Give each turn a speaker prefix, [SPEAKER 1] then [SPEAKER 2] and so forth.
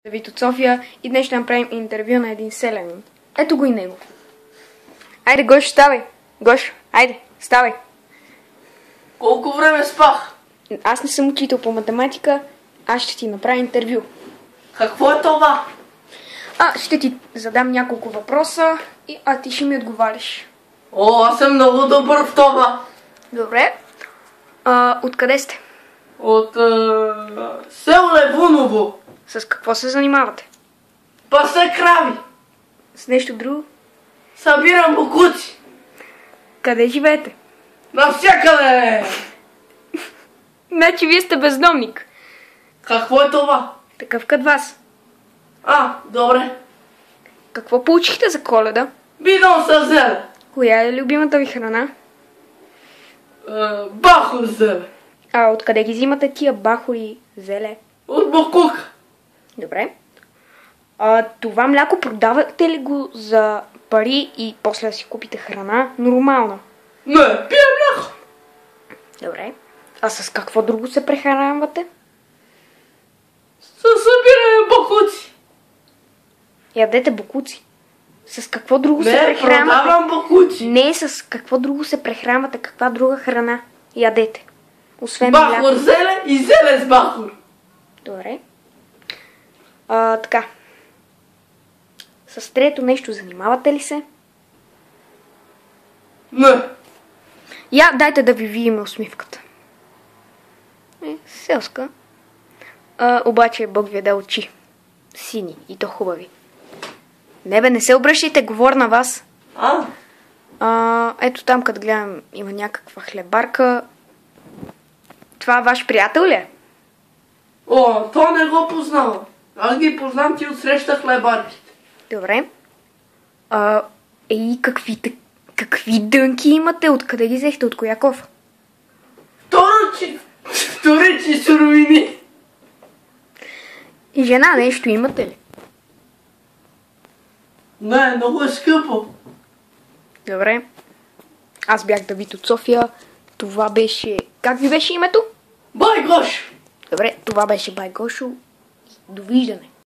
[SPEAKER 1] Давид от София и днес ще направим интервю на един селянин. Ето го и него. Айде, Гошо, ставай! Гошо, айде, ставай!
[SPEAKER 2] Колко време спах?
[SPEAKER 1] Аз не съм учител по математика, аз ще ти направя интервю.
[SPEAKER 2] Какво е това?
[SPEAKER 1] Ще ти задам няколко въпроса, а ти ще ми отговаряш.
[SPEAKER 2] Аз съм много добър в това.
[SPEAKER 1] Добре. Откъде сте?
[SPEAKER 2] От село Левуново.
[SPEAKER 1] С какво се занимавате?
[SPEAKER 2] Паса крави.
[SPEAKER 1] С нещо друго?
[SPEAKER 2] Събирам бокуци.
[SPEAKER 1] Къде живеете?
[SPEAKER 2] Навсякъде.
[SPEAKER 1] Значи вие сте бездомник.
[SPEAKER 2] Какво е това?
[SPEAKER 1] Такъв като вас.
[SPEAKER 2] Добре.
[SPEAKER 1] Какво получихте за Коледа?
[SPEAKER 2] Бидон със зеле.
[SPEAKER 1] Коя е любимата ви храна?
[SPEAKER 2] Бахор зеле.
[SPEAKER 1] Откъде ги взимате тия бахори, зеле?
[SPEAKER 2] От бокука.
[SPEAKER 1] Добре. Това мляко продавате ли го за пари и после да си купите храна? Нормална.
[SPEAKER 2] Не, пия мляко.
[SPEAKER 1] Добре. С какво друго се прехранвате?
[SPEAKER 2] С събираме бокуци.
[SPEAKER 1] Ядете бокуци. С какво друго се
[SPEAKER 2] Не,
[SPEAKER 1] прехранвате?
[SPEAKER 2] продавам бокуци.
[SPEAKER 1] Не, с какво друго се прехранвате? Каква друга храна ядете? Освен
[SPEAKER 2] Бахор
[SPEAKER 1] мляко.
[SPEAKER 2] зеле и зеле с бахор.
[SPEAKER 1] Добре. Така. С трето нещо занимавате ли се?
[SPEAKER 2] Не.
[SPEAKER 1] Дайте да ви видим усмивката. Селска. Обаче Бог ви е дал очи. Сини и то хубави. Не се обръщайте, говоря на вас. Ето там, като гледам, има някаква хлебарка. Това ваш приятел ли е?
[SPEAKER 2] То не го познавам. Аз ги познам, ти отсреща хлебарките.
[SPEAKER 1] Добре. Какви дънки имате? Откъде ги взехте? От коя кофа?
[SPEAKER 2] Вторичи суровини.
[SPEAKER 1] И жена нещо имате ли?
[SPEAKER 2] Не, много е скъпо.
[SPEAKER 1] Добре. Аз бях Давид от София. Това беше... Как ви беше името?
[SPEAKER 2] Бай Гошо.
[SPEAKER 1] Добре, това беше Бай Гошо. Довиждане.